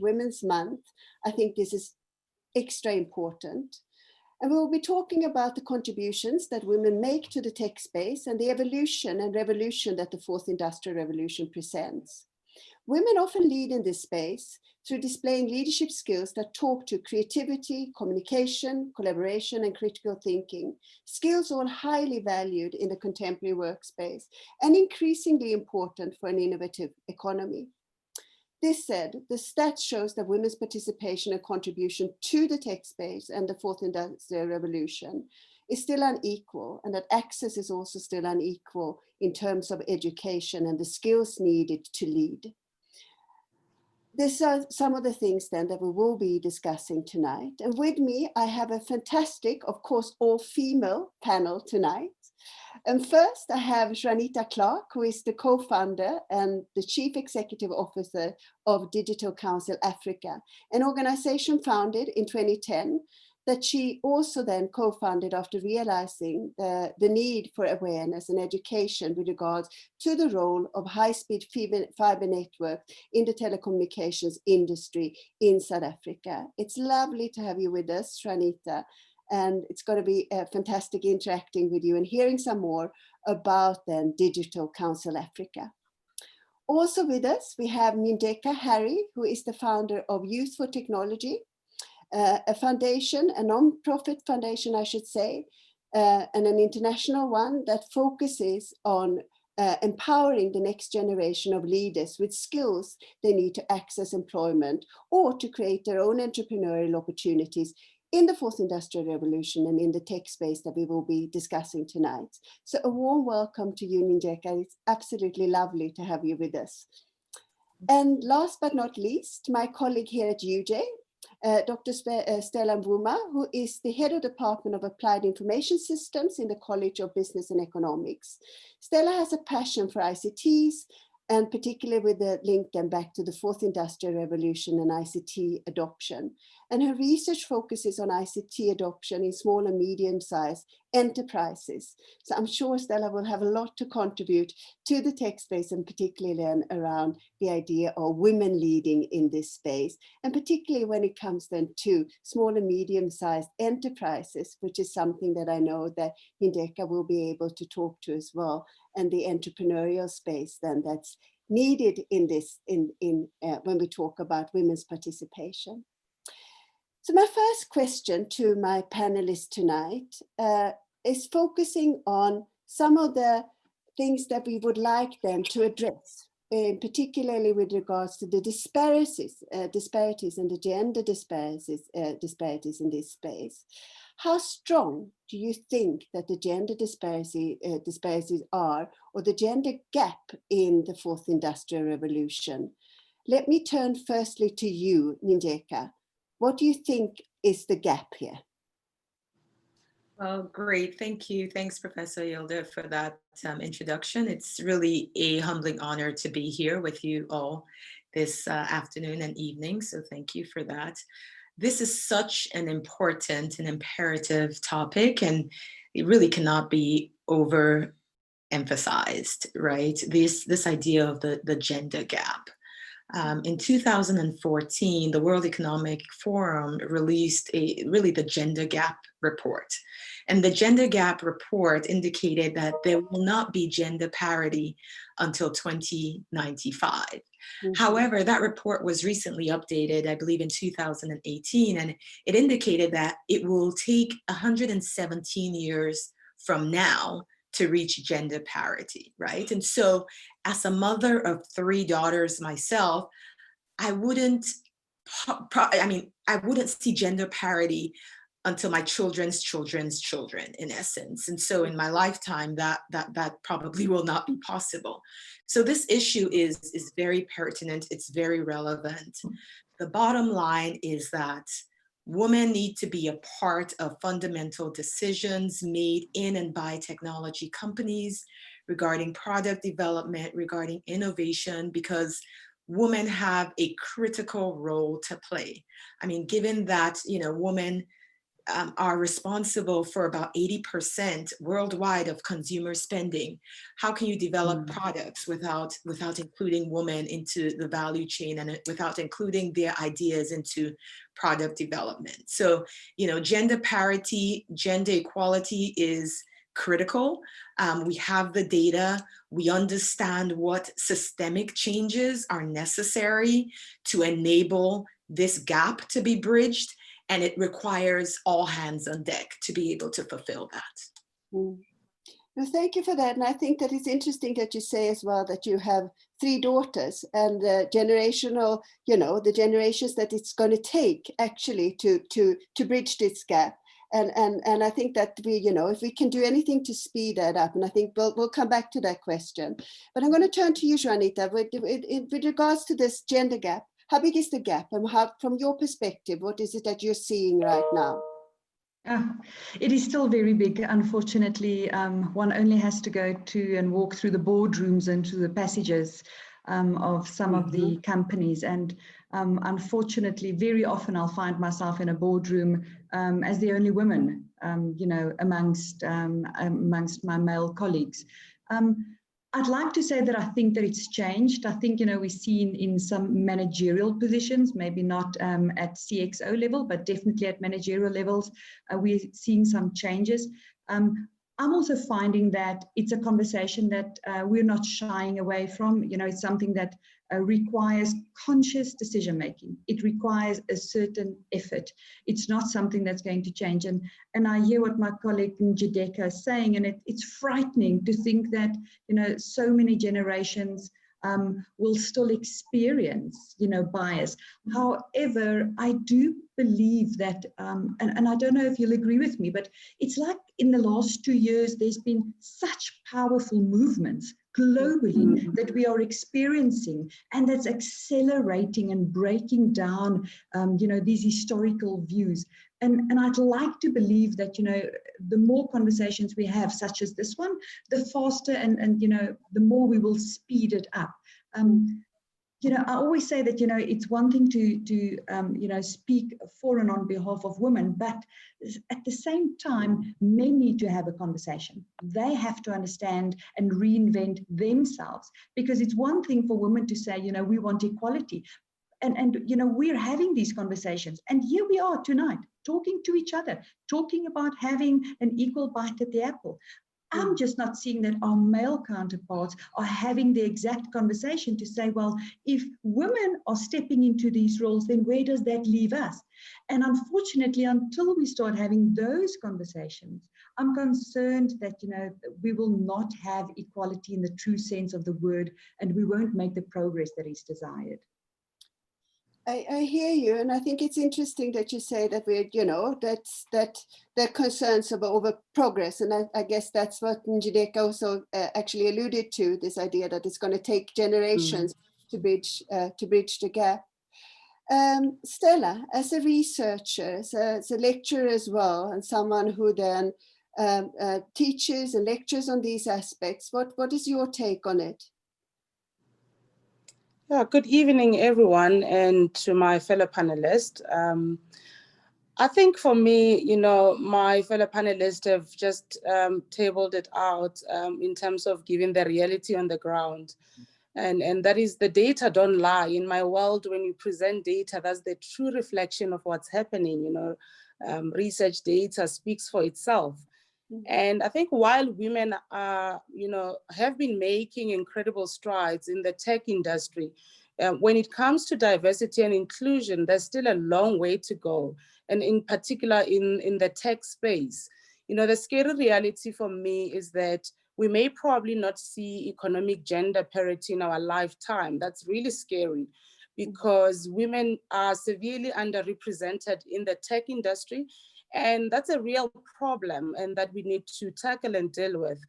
Women's Month, I think this is extra important. And we'll be talking about the contributions that women make to the tech space and the evolution and revolution that the fourth industrial revolution presents. Women often lead in this space through displaying leadership skills that talk to creativity, communication, collaboration, and critical thinking, skills all highly valued in the contemporary workspace and increasingly important for an innovative economy. This said, the stats shows that women's participation and contribution to the tech space and the fourth industrial revolution is still unequal, and that access is also still unequal in terms of education and the skills needed to lead. These are some of the things then that we will be discussing tonight. And with me, I have a fantastic, of course, all-female panel tonight. And first, I have Juanita Clark, who is the co-founder and the Chief Executive Officer of Digital Council Africa, an organization founded in 2010 that she also then co-founded after realizing the need for awareness and education with regards to the role of high-speed fiber network in the telecommunications industry in South Africa. It's lovely to have you with us, Juanita, and it's going to be fantastic interacting with you and hearing some more about then Digital Council Africa. Also with us, we have Nindeka Harry, who is the founder of Youth for Technology, a foundation, a non-profit foundation, I should say, and an international one that focuses on empowering the next generation of leaders with skills they need to access employment or to create their own entrepreneurial opportunities in the fourth industrial revolution and in the tech space that we will be discussing tonight. So a warm welcome to you, Nindeka. It's absolutely lovely to have you with us. And last but not least, my colleague here at UJ, Dr. Stella Mvuma, who is the head of the Department of Applied Information Systems in the College of Business and Economics. Stella has a passion for ICTs, and particularly with the link then back to the fourth industrial revolution and ICT adoption. And her research focuses on ICT adoption in small and medium-sized enterprises. So I'm sure Stella will have a lot to contribute to the tech space, and particularly then around the idea of women leading in this space, and particularly when it comes then to small and medium-sized enterprises, which is something that I know that Nindeka will be able to talk to as well, and the entrepreneurial space then that's needed in this when we talk about women's participation. So my first question to my panelists tonight is focusing on some of the things that we would like them to address, particularly with regards to the disparities and the gender disparities in this space. How strong do you think that the gender disparities are, or the gender gap in the fourth industrial revolution? Let me turn firstly to you, Nindeka. What do you think is the gap here? Well, great. Thank you. Thanks, Professor Yildiz, for that introduction. It's really a humbling honor to be here with you all this afternoon and evening. So thank you for that. This is such an important and imperative topic, and it really cannot be overemphasized, right? This idea of the gender gap. In 2014, the World Economic Forum released the gender gap report. And the gender gap report indicated that there will not be gender parity until 2095. Mm-hmm. However, that report was recently updated, I believe in 2018, and it indicated that it will take 117 years from now to reach gender parity, right? And so as a mother of 3 daughters myself, I wouldn't see gender parity until my children's children's children, in essence. And so in my lifetime, that probably will not be possible. So this issue is very pertinent, it's very relevant. The bottom line is that women need to be a part of fundamental decisions made in and by technology companies regarding product development, regarding innovation, because women have a critical role to play. I mean, given that, women are responsible for about 80% worldwide of consumer spending. How can you develop products without including women into the value chain and without including their ideas into product development? So, you know, gender parity, gender equality is critical. We have the data. We understand what systemic changes are necessary to enable this gap to be bridged. And it requires all hands on deck to be able to fulfill that. Well, thank you for that. And I think that it's interesting that you say as well that you have 3 daughters and the generational, you know, the generations that it's going to take actually to bridge this gap. And I think that we, you know, if we can do anything to speed that up, and I think we'll come back to that question. But I'm going to turn to you, Juanita, with regards to this gender gap. How big is the gap, and how, from your perspective, what is it that you're seeing right now? It is still very big. Unfortunately, one only has to go to and walk through the boardrooms and through the passages of some of the companies. And unfortunately, very often I'll find myself in a boardroom as the only woman, you know, amongst my male colleagues. I'd like to say that I think that it's changed. I think, you know, we've seen in some managerial positions, maybe not at CXO level, but definitely at managerial levels, we're seeing some changes. I'm also finding that it's a conversation that we're not shying away from. You know, it's something that requires conscious decision-making. It requires a certain effort. It's not something that's going to change. And I hear what my colleague Njideka is saying, and it's frightening to think that, you know, so many generations will still experience, you know, bias. However, I do believe that, and I don't know if you'll agree with me, but it's like in the last 2 years, there's been such powerful movements globally that we are experiencing, and that's accelerating and breaking down, you know, these historical views. And I'd like to believe that, you know, the more conversations we have, such as this one, the faster and you know, the more we will speed it up. You know, I always say that, you know, it's one thing to you know, speak for and on behalf of women, but at the same time, men need to have a conversation. They have to understand and reinvent themselves, because it's one thing for women to say, you know, we want equality. And you know, we're having these conversations, and here we are tonight talking to each other, talking about having an equal bite at the apple. I'm just not seeing that our male counterparts are having the exact conversation to say, well, if women are stepping into these roles, then where does that leave us? And unfortunately, until we start having those conversations, I'm concerned that, you know, we will not have equality in the true sense of the word, and we won't make the progress that is desired. I hear you, and I think it's interesting that you say that we're, you know, that concerns over progress, and I guess that's what Njideka also actually alluded to, this idea that it's going to take generations to bridge the gap. Stella, as a researcher, as a lecturer as well, and someone who then teaches and lectures on these aspects, what is your take on it? Yeah, good evening, everyone, and to my fellow panelists. I think for me, you know, my fellow panelists have just tabled it out in terms of giving the reality on the ground. And that is, the data don't lie. In my world, when you present data, that's the true reflection of what's happening. You know, research data speaks for itself. And I think while women are, you know, have been making incredible strides in the tech industry, when it comes to diversity and inclusion, there's still a long way to go. And in particular, in the tech space, you know, the scary reality for me is that we may probably not see economic gender parity in our lifetime. That's really scary, because women are severely underrepresented in the tech industry. And that's a real problem, and that we need to tackle and deal with.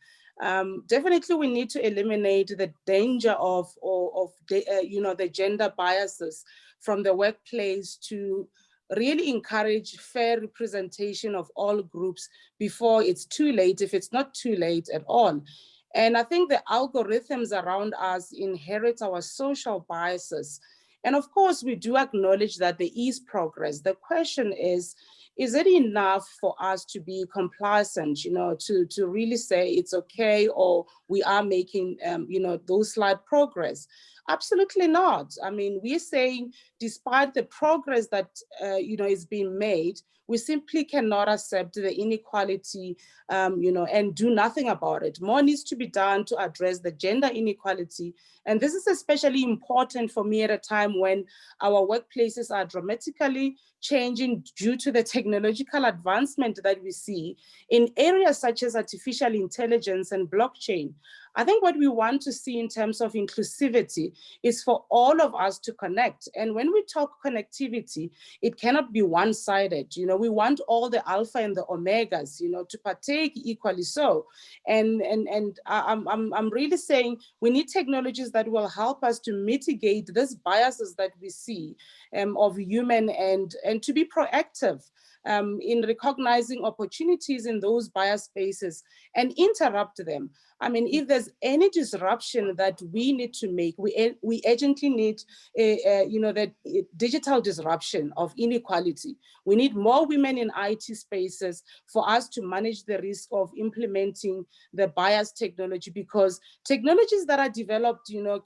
Definitely, we need to eliminate the danger of you know, the gender biases from the workplace, to really encourage fair representation of all groups before it's too late, if it's not too late at all. And I think the algorithms around us inherit our social biases. And of course, we do acknowledge that there is progress. The question is is it enough for us to be complacent, you know, to really say it's okay, or we are making, you know, those slight progress? Absolutely not. I mean, we're saying despite the progress that, you know, is being made, we simply cannot accept the inequality, you know, and do nothing about it. More needs to be done to address the gender inequality. And this is especially important for me at a time when our workplaces are dramatically changing due to the technological advancement that we see in areas such as artificial intelligence and blockchain. I think what we want to see in terms of inclusivity is for all of us to connect. And when we talk connectivity, it cannot be one-sided. You know, we want all the alpha and the omegas, you know, to partake equally so. And I'm really saying we need technologies that will help us to mitigate these biases that we see of human, and to be proactive in recognizing opportunities in those bias spaces and interrupt them. I mean, if there's any disruption that we need to make, we urgently need, you know, that digital disruption of inequality. We need more women in IT spaces for us to manage the risk of implementing the bias technology, because technologies that are developed, you know,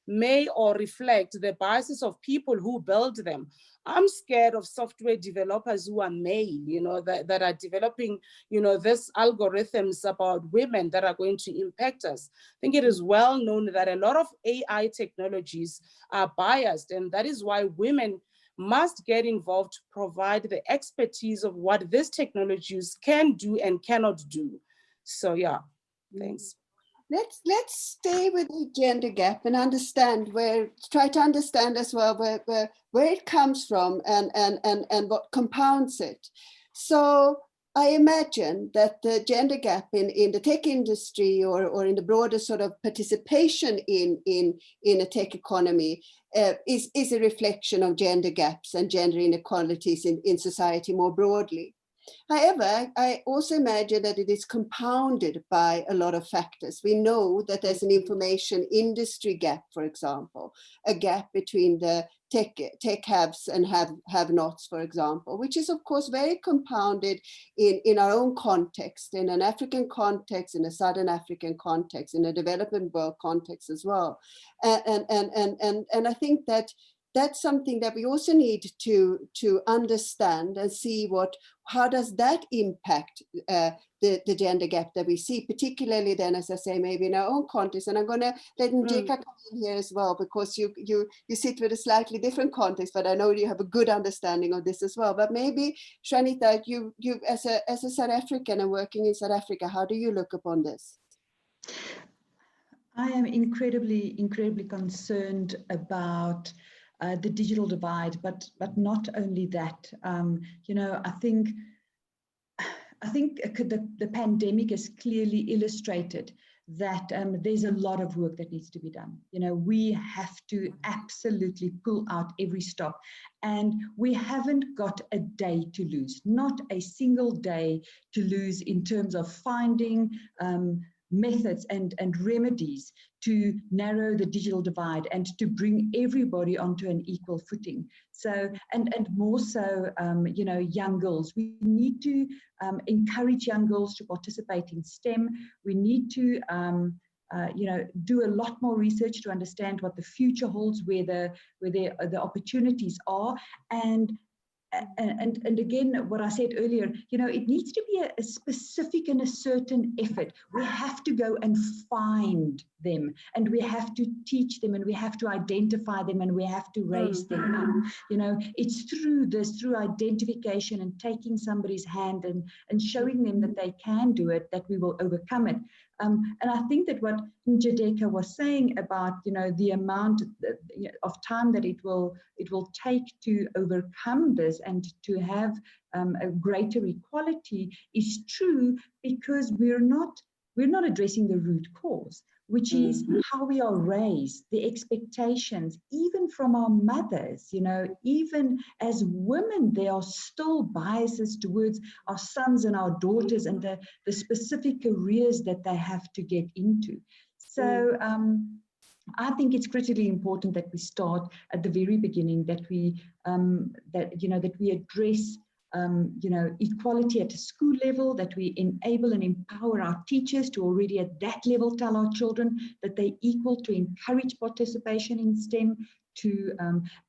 may or reflect the biases of people who build them. I'm scared of software developers who are male, you know, that are developing, you know, these algorithms about women that are going to impact us. I think it is well known that a lot of AI technologies are biased, and that is why women must get involved to provide the expertise of what these technologies can do and cannot do. So yeah, thanks. Let's stay with the gender gap and understand try to understand as well where it comes from and what compounds it. So I imagine that the gender gap in the tech industry or in the broader sort of participation in a tech economy is a reflection of gender gaps and gender inequalities in society more broadly. However, I also imagine that it is compounded by a lot of factors. We know that there's an information industry gap, for example, a gap between the tech haves and have-nots, for example, which is of course very compounded in our own context, in an African context, in a Southern African context, in a developing world context as well. And I think that that's something that we also need to understand and see how does that impact the gender gap that we see, particularly then, as I say, maybe in our own context. And I'm going to let Njeka come in here as well, because you sit with a slightly different context, but I know you have a good understanding of this as well. But maybe, Shanita, you as a South African and working in South Africa, how do you look upon this? I am incredibly concerned about the digital divide, but not only that. You know, I think the pandemic has clearly illustrated that there's a lot of work that needs to be done. You know, we have to absolutely pull out every stop, and we haven't got a day to lose, not a single day to lose in terms of finding methods and remedies to narrow the digital divide and to bring everybody onto an equal footing. So, and more so, you know, young girls. We need to encourage young girls to participate in STEM. We need to, you know, do a lot more research to understand what the future holds, where the opportunities are, and again, what I said earlier, you know, it needs to be a specific and a certain effort. We have to go and find them, and we have to teach them, and we have to identify them, and we have to raise them up. You know, it's through identification and taking somebody's hand and showing them that they can do it, that we will overcome it. And I think that what Njeka was saying about, you know, the amount of time that it will take to overcome this and to have a greater equality is true, because we're not addressing the root cause, which is how we are raised, the expectations, even from our mothers. You know, even as women, there are still biases towards our sons and our daughters and the specific careers that they have to get into. So I think it's critically important that we start at the very beginning, that we that we address equality at a school level, that we enable and empower our teachers to already at that level tell our children that they're equal, to encourage participation in STEM,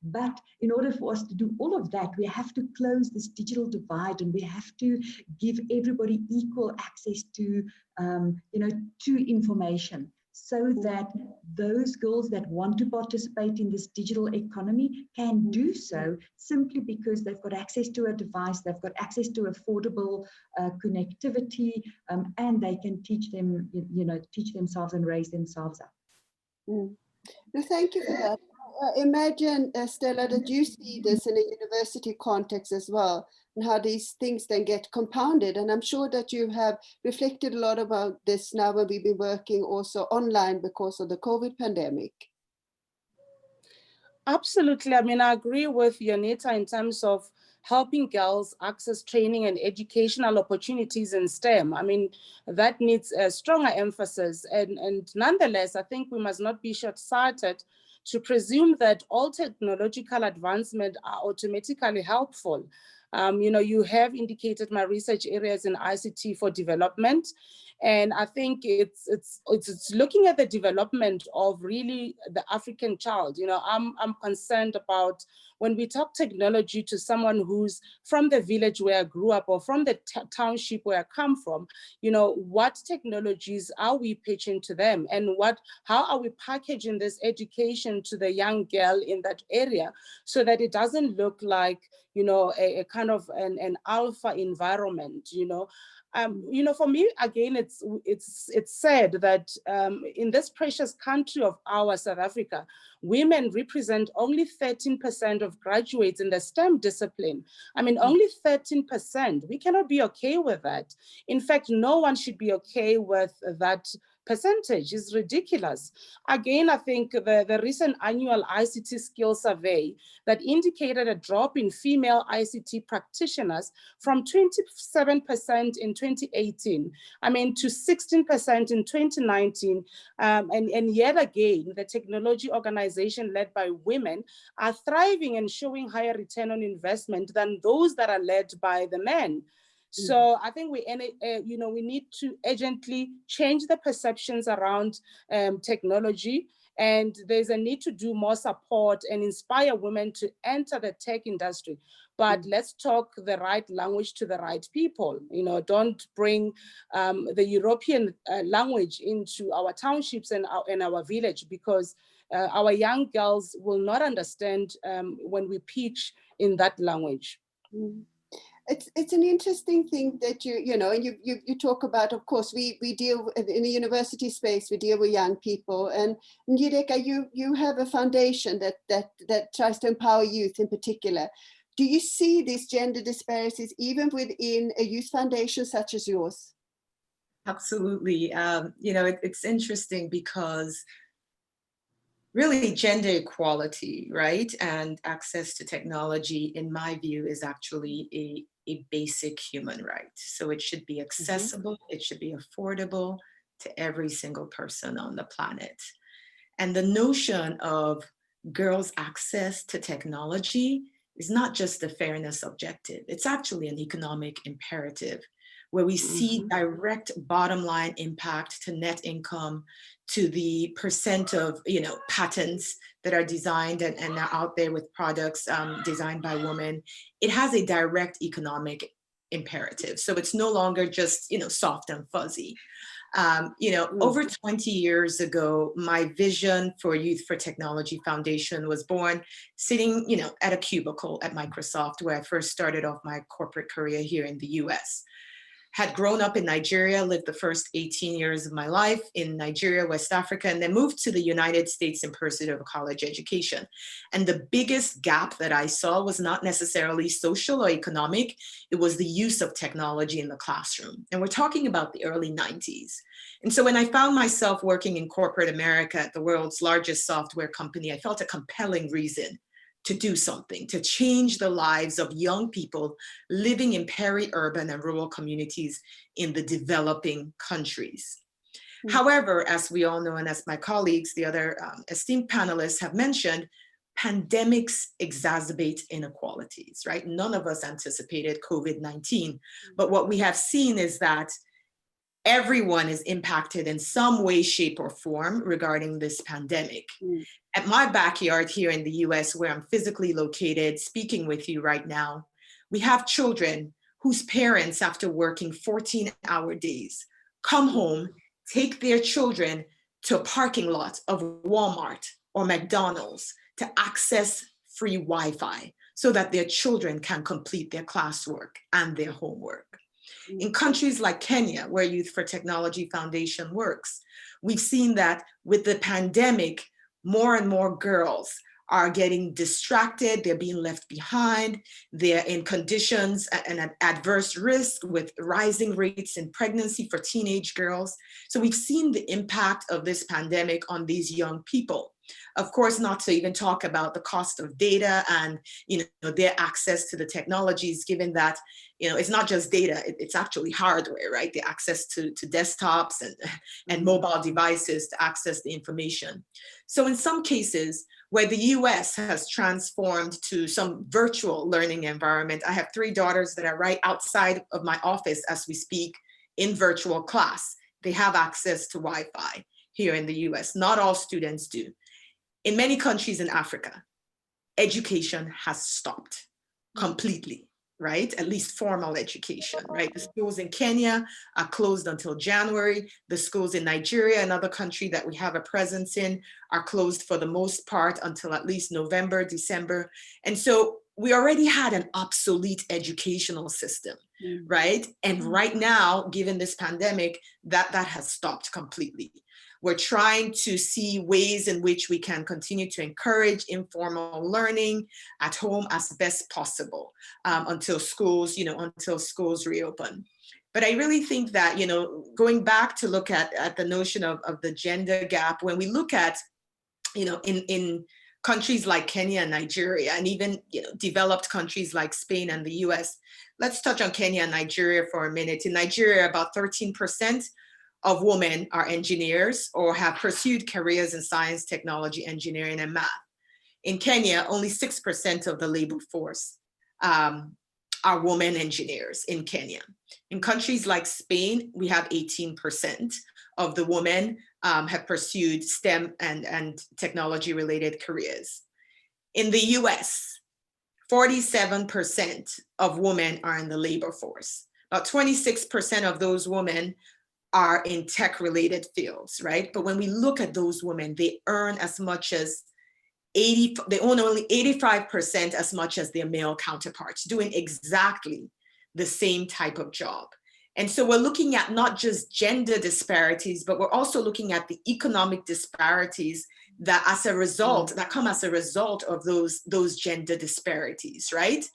but in order for us to do all of that, we have to close this digital divide, and we have to give everybody equal access to, to information, so that those girls that want to participate in this digital economy can do so simply because they've got access to a device, they've got access to affordable connectivity, and they can teach themselves and raise themselves up. No, thank you for that. Imagine, Stella, that you see this in a university context as well, and how these things then get compounded. And I'm sure that you have reflected a lot about this now when we've been working also online because of the COVID pandemic. Absolutely. I mean, I agree with Yonita in terms of helping girls access training and educational opportunities in STEM. I mean, that needs a stronger emphasis. And nonetheless, I think we must not be short-sighted to presume that all technological advancement are automatically helpful. You have indicated my research areas in ICT for development. And I think it's looking at the development of really the African child. I'm concerned about when we talk technology to someone who's from the village where I grew up, or from the township where I come from, what technologies are we pitching to them, and how are we packaging this education to the young girl in that area, so that it doesn't look like, a kind of an alpha environment, for me, again, it's said that in this precious country of ours, South Africa, women represent only 13% of graduates in the STEM discipline. I mean, only 13%. We cannot be okay with that. In fact, no one should be okay with that percentage. Is ridiculous. Again, I think the recent annual ICT skills survey that indicated a drop in female ICT practitioners from 27% in 2018, to 16% in 2019. And yet again, the technology organization led by women are thriving and showing higher return on investment than those that are led by the men. So I think we need to urgently change the perceptions around technology, and there's a need to do more support and inspire women to enter the tech industry. But let's talk the right language to the right people. Don't bring the European language into our townships and our village, because our young girls will not understand when we pitch in that language. It's an interesting thing that you talk about. Of course, we deal in the university space, we deal with young people, and Njideka, you have a foundation that tries to empower youth in particular. Do you see these gender disparities even within a youth foundation such as yours? Absolutely. It's interesting because really gender equality, right, and access to technology, in my view, is actually a basic human right. So it should be accessible, it should be affordable to every single person on the planet. And the notion of girls' access to technology is not just a fairness objective, it's actually an economic imperative, where we see direct bottom line impact to net income, to the percent of patents that are designed and are out there with products designed by women. It has a direct economic imperative. So it's no longer just soft and fuzzy. Over 20 years ago, my vision for Youth for Technology Foundation was born sitting at a cubicle at Microsoft, where I first started off my corporate career here in the US. Had grown up in Nigeria, lived the first 18 years of my life in Nigeria, West Africa, and then moved to the United States in pursuit of a college education. And the biggest gap that I saw was not necessarily social or economic, it was the use of technology in the classroom. And we're talking about the early 90s. And so when I found myself working in corporate America at the world's largest software company, I felt a compelling reason to do something, to change the lives of young people living in peri-urban and rural communities in the developing countries. However, as we all know, and as my colleagues, the other esteemed panelists have mentioned, pandemics exacerbate inequalities, right? None of us anticipated COVID-19, but what we have seen is that everyone is impacted in some way, shape, or form regarding this pandemic. At my backyard here in the US, where I'm physically located, speaking with you right now, we have children whose parents, after working 14-hour days, come home, take their children to a parking lot of Walmart or McDonald's to access free Wi-Fi so that their children can complete their classwork and their homework. In countries like Kenya, where Youth for Technology Foundation works, we've seen that with the pandemic, more and more girls are getting distracted, they're being left behind, they're in conditions and at adverse risk with rising rates in pregnancy for teenage girls. So we've seen the impact of this pandemic on these young people. Of course, not to even talk about the cost of data and their access to the technologies, given that it's not just data, it's actually hardware, right? The access to desktops and mobile devices to access the information. So in some cases, where the US has transformed to some virtual learning environment, I have 3 daughters that are right outside of my office as we speak in virtual class. They have access to Wi-Fi here in the US. Not all students do. In many countries in Africa, education has stopped completely, right? At least formal education, right? The schools in Kenya are closed until January. The schools in Nigeria, another country that we have a presence in, are closed for the most part until at least November, December. And so we already had an obsolete educational system, right? And right now, given this pandemic, that has stopped completely. We're trying to see ways in which we can continue to encourage informal learning at home as best possible until schools reopen. But I really think that, going back to look at the notion of the gender gap, when we look at, in countries like Kenya and Nigeria, and even developed countries like Spain and the US, let's touch on Kenya and Nigeria for a minute. In Nigeria, about 13% of women are engineers or have pursued careers in science, technology, engineering, and math. In Kenya, only 6% of the labor force are women engineers in Kenya. In countries like Spain, we have 18% of the women have pursued STEM and technology-related careers. In the US, 47% of women are in the labor force. About 26% of those women are in tech-related fields, right? But when we look at those women, they earn as much as they own only 85% as much as their male counterparts, doing exactly the same type of job. And so we're looking at not just gender disparities, but we're also looking at the economic disparities that come as a result of those gender disparities, right?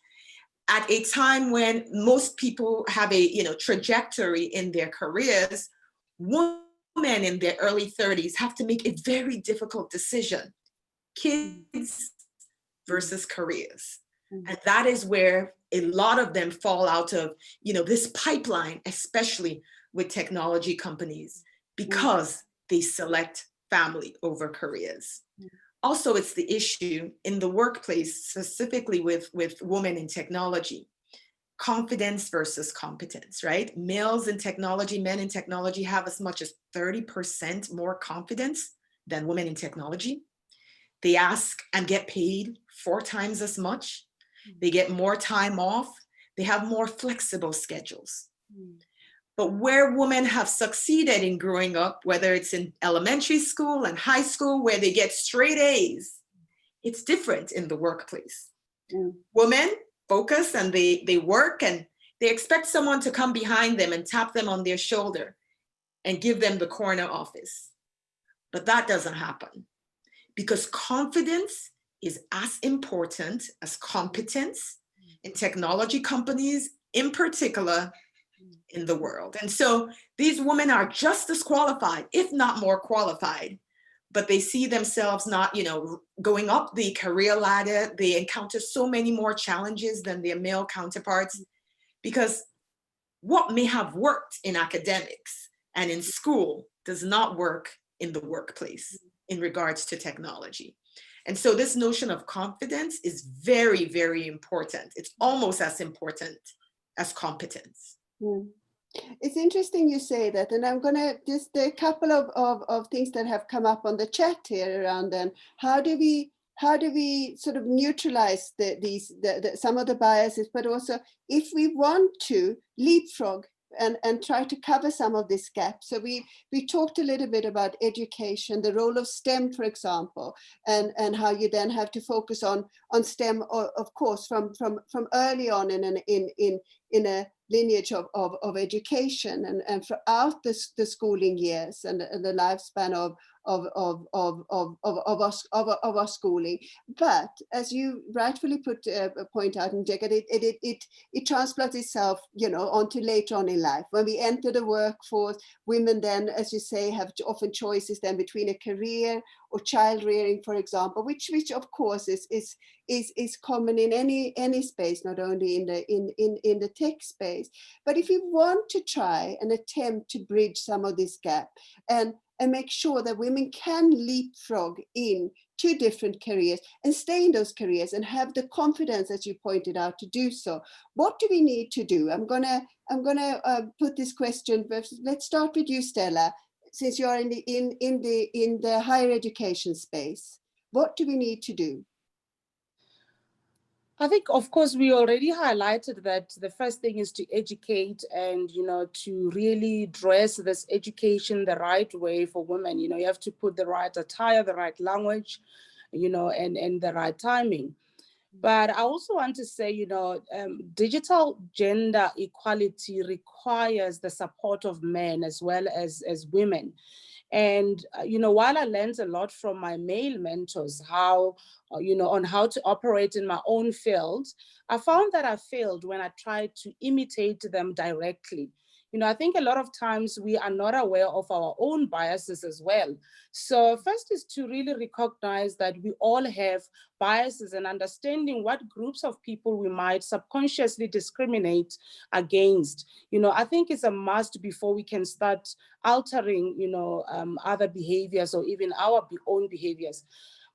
At a time when most people have a trajectory in their careers, women in their early 30s have to make a very difficult decision: kids versus careers. And that is where a lot of them fall out of this pipeline, especially with technology companies, because they select family over careers. Also, it's the issue in the workplace, specifically with women in technology, confidence versus competence, right? Males in technology, men in technology have as much as 30% more confidence than women in technology. They ask and get paid 4 times as much. They get more time off. They have more flexible schedules. But where women have succeeded in growing up, whether it's in elementary school and high school, where they get straight A's, it's different in the workplace. Women focus and they work, and they expect someone to come behind them and tap them on their shoulder and give them the corner office. But that doesn't happen, because confidence is as important as competence in technology companies, in particular, in the world. And so these women are just as qualified, if not more qualified, but they see themselves not, going up the career ladder. They encounter so many more challenges than their male counterparts, because what may have worked in academics and in school does not work in the workplace in regards to technology. And so this notion of confidence is very, very important. It's almost as important as competence. Mm. It's interesting you say that, and I'm going to just a couple of things that have come up on the chat here around then. How do we sort of neutralize some of the biases, but also if we want to leapfrog and try to cover some of this gap. So we talked a little bit about education, the role of STEM, for example, and how you then have to focus on STEM, of course, from early on in a lineage of education and throughout the schooling years and the lifespan of our schooling. But as you rightfully point out, and it transplants itself, onto later on in life. When we enter the workforce, women then, as you say, have often choices then between a career or child rearing, for example, which of course is common in any space, not only in the tech space. But if you want to try and attempt to bridge some of this gap and make sure that women can leapfrog in to different careers and stay in those careers and have the confidence, as you pointed out, to do so, what do we need to do? I'm gonna put this question, but let's start with you, Stella, since you are in the higher education space. What do we need to do? I think, of course, we already highlighted that the first thing is to educate and, to really dress this education the right way for women. You have to put the right attire, the right language, and the right timing. But I also want to say, digital gender equality requires the support of men as well as women. And, while I learned a lot from my male mentors, on how to operate in my own field, I found that I failed when I tried to imitate them directly. I think a lot of times we are not aware of our own biases as well. So first is to really recognize that we all have biases and understanding what groups of people we might subconsciously discriminate against. I think it's a must before we can start altering, other behaviors or even our own behaviors.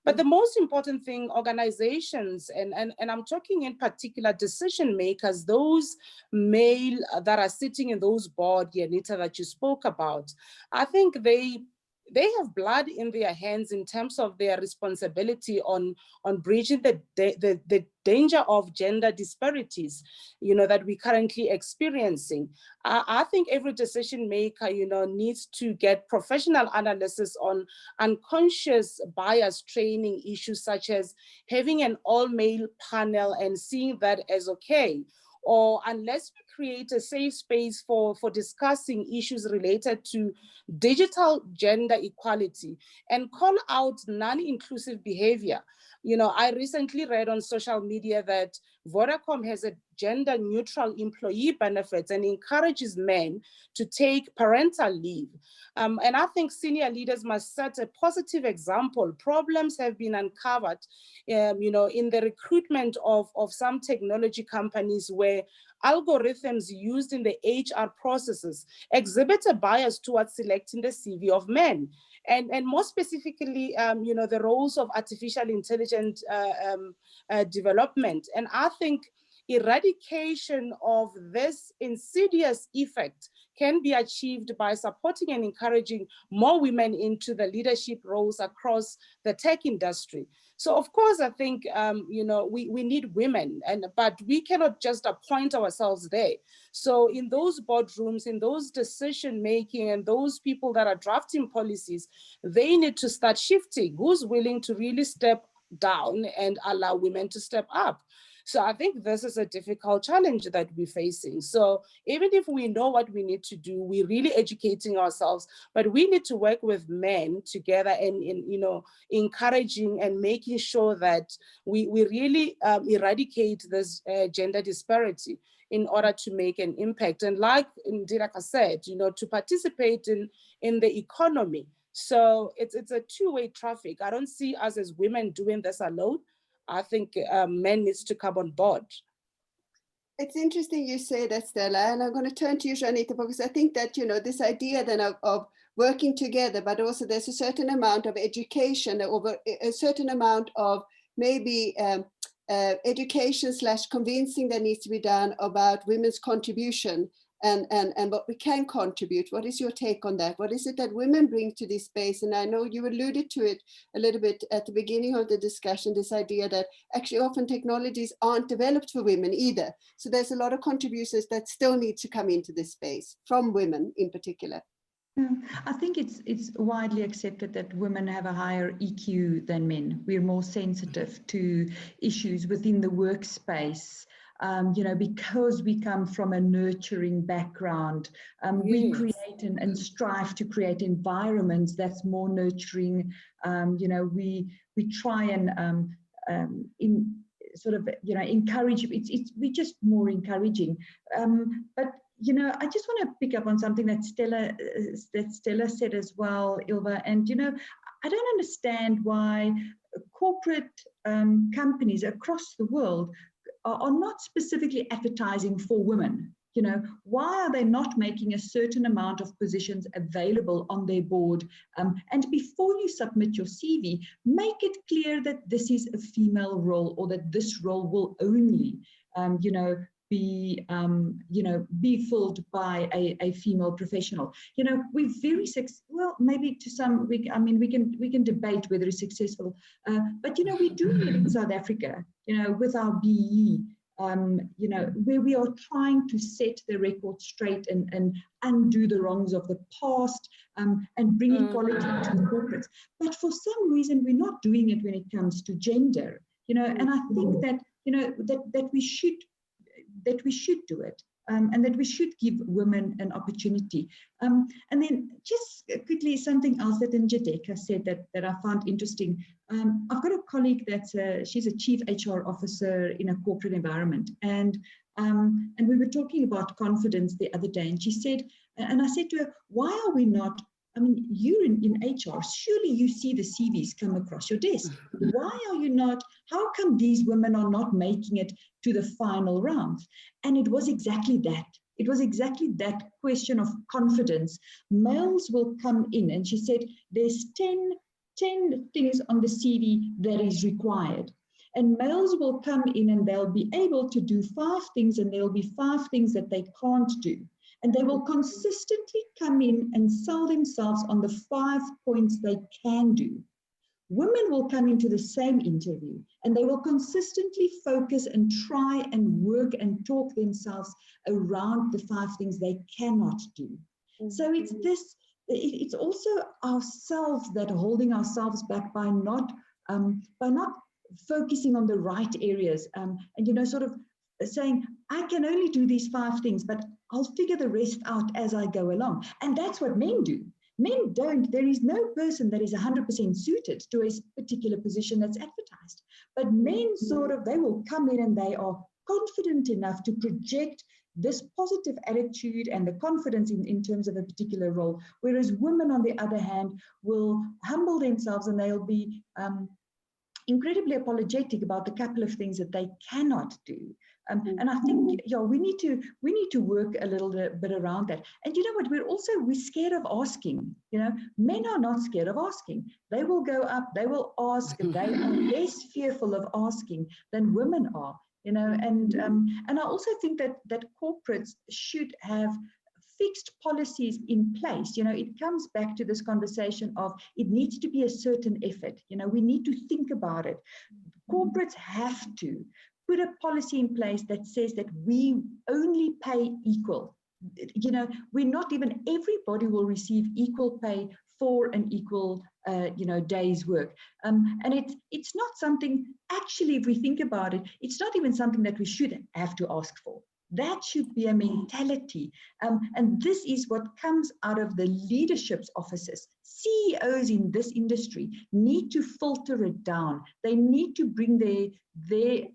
But the most important thing, organizations, and I'm talking in particular decision makers, those male that are sitting in those boards, Yanita, that you spoke about, I think they have blood in their hands in terms of their responsibility on bridging the danger of gender disparities, that we're currently experiencing. I think every decision maker, needs to get professional analysis on unconscious bias training issues, such as having an all-male panel and seeing that as okay. Or unless we create a safe space for discussing issues related to digital gender equality and call out non-inclusive behavior. I recently read on social media that Vodacom has a gender neutral employee benefits and encourages men to take parental leave. And I think senior leaders must set a positive example. Problems have been uncovered, in the recruitment of some technology companies where algorithms used in the HR processes exhibit a bias towards selecting the CV of men. And more specifically, the roles of artificial intelligence development. And I think eradication of this insidious effect can be achieved by supporting and encouraging more women into the leadership roles across the tech industry. So of course, I think, we need women, but we cannot just appoint ourselves there. So in those boardrooms, in those decision making, and those people that are drafting policies, they need to start shifting. Who's willing to really step down and allow women to step up? So I think this is a difficult challenge that we're facing. So even if we know what we need to do, we're really educating ourselves, but we need to work with men together and encouraging and making sure that we really eradicate this gender disparity in order to make an impact. And like Diraka said, to participate in the economy. So it's a two-way traffic. I don't see us as women doing this alone. I think men needs to come on board. It's interesting you say that, Stella, and I'm going to turn to you, Janita, because I think that, you know, this idea then of working together, but also there's a certain amount of education, over a certain amount of maybe education / convincing that needs to be done about women's contribution and what we can contribute. What is your take on that? What is it that women bring to this space? And I know you alluded to it a little bit at the beginning of the discussion, this idea that actually often technologies aren't developed for women either. So there's a lot of contributions that still need to come into this space from women in particular. I think it's widely accepted that women have a higher EQ than men. We're more sensitive to issues within the workspace. You know, because we come from a nurturing background, we create and strive to create environments that's more nurturing. You know, we try and encourage. We're just more encouraging. But you know, I just want to pick up on something that Stella said as well, Ilva. And you know, I don't understand why corporate companies across the world are not specifically advertising for women. You know, why are they not making a certain amount of positions available on their board? And before you submit your CV, make it clear that this is a female role, or that this role will only, be filled by a female professional. You know, we're very well, maybe to some, we can debate whether it's successful, but you know, we're doing it in South Africa, you know, with our BE, you know, where we are trying to set the record straight and undo the wrongs of the past, and bring equality to the corporates. But for some reason, we're not doing it when it comes to gender, you know, and I think that, you know, that we should do it, and that we should give women an opportunity. And then just quickly, something else that Njadeka said that I found interesting. I've got a colleague she's a chief HR officer in a corporate environment, and we were talking about confidence the other day, and she said, and I said to her, why are we not, I mean, you're in HR, surely you see the CVs come across your desk. Why are you not, how come these women are not making it to the final rounds? And it was exactly that. It was exactly that question of confidence. Males will come in, and she said, there's 10 things on the CV that is required. And males will come in and they'll be able to do 5 things, and there'll be 5 things that they can't do. And they will consistently come in and sell themselves on the 5 points they can do. Women will come into the same interview, and they will consistently focus and try and work and talk themselves around the 5 things they cannot do. So it's also ourselves that are holding ourselves back by not focusing on the right areas, and you know, sort of saying, I can only do these 5 things, but I'll figure the rest out as I go along. And that's what men do. Men don't. There is no person that is 100% suited to a particular position that's advertised. But men they will come in and they are confident enough to project this positive attitude and the confidence in terms of a particular role. Whereas women, on the other hand, will humble themselves, and they'll be incredibly apologetic about the couple of things that they cannot do. And I think, we need to work a little bit around that. And you know what? We're scared of asking. You know, men are not scared of asking. They will go up. They will ask. They are less fearful of asking than women are. You know, and I also think that corporates should have fixed policies in place. You know, it comes back to this conversation of it needs to be a certain effort. You know, we need to think about it. Corporates have to put a policy in place that says that we only pay equal. You know, everybody will receive equal pay for an equal, day's work. And it's not something, actually, if we think about it, it's not even something that we should have to ask for. That should be a mentality. And this is what comes out of the leadership's offices. CEOs in this industry need to filter it down. They need to bring their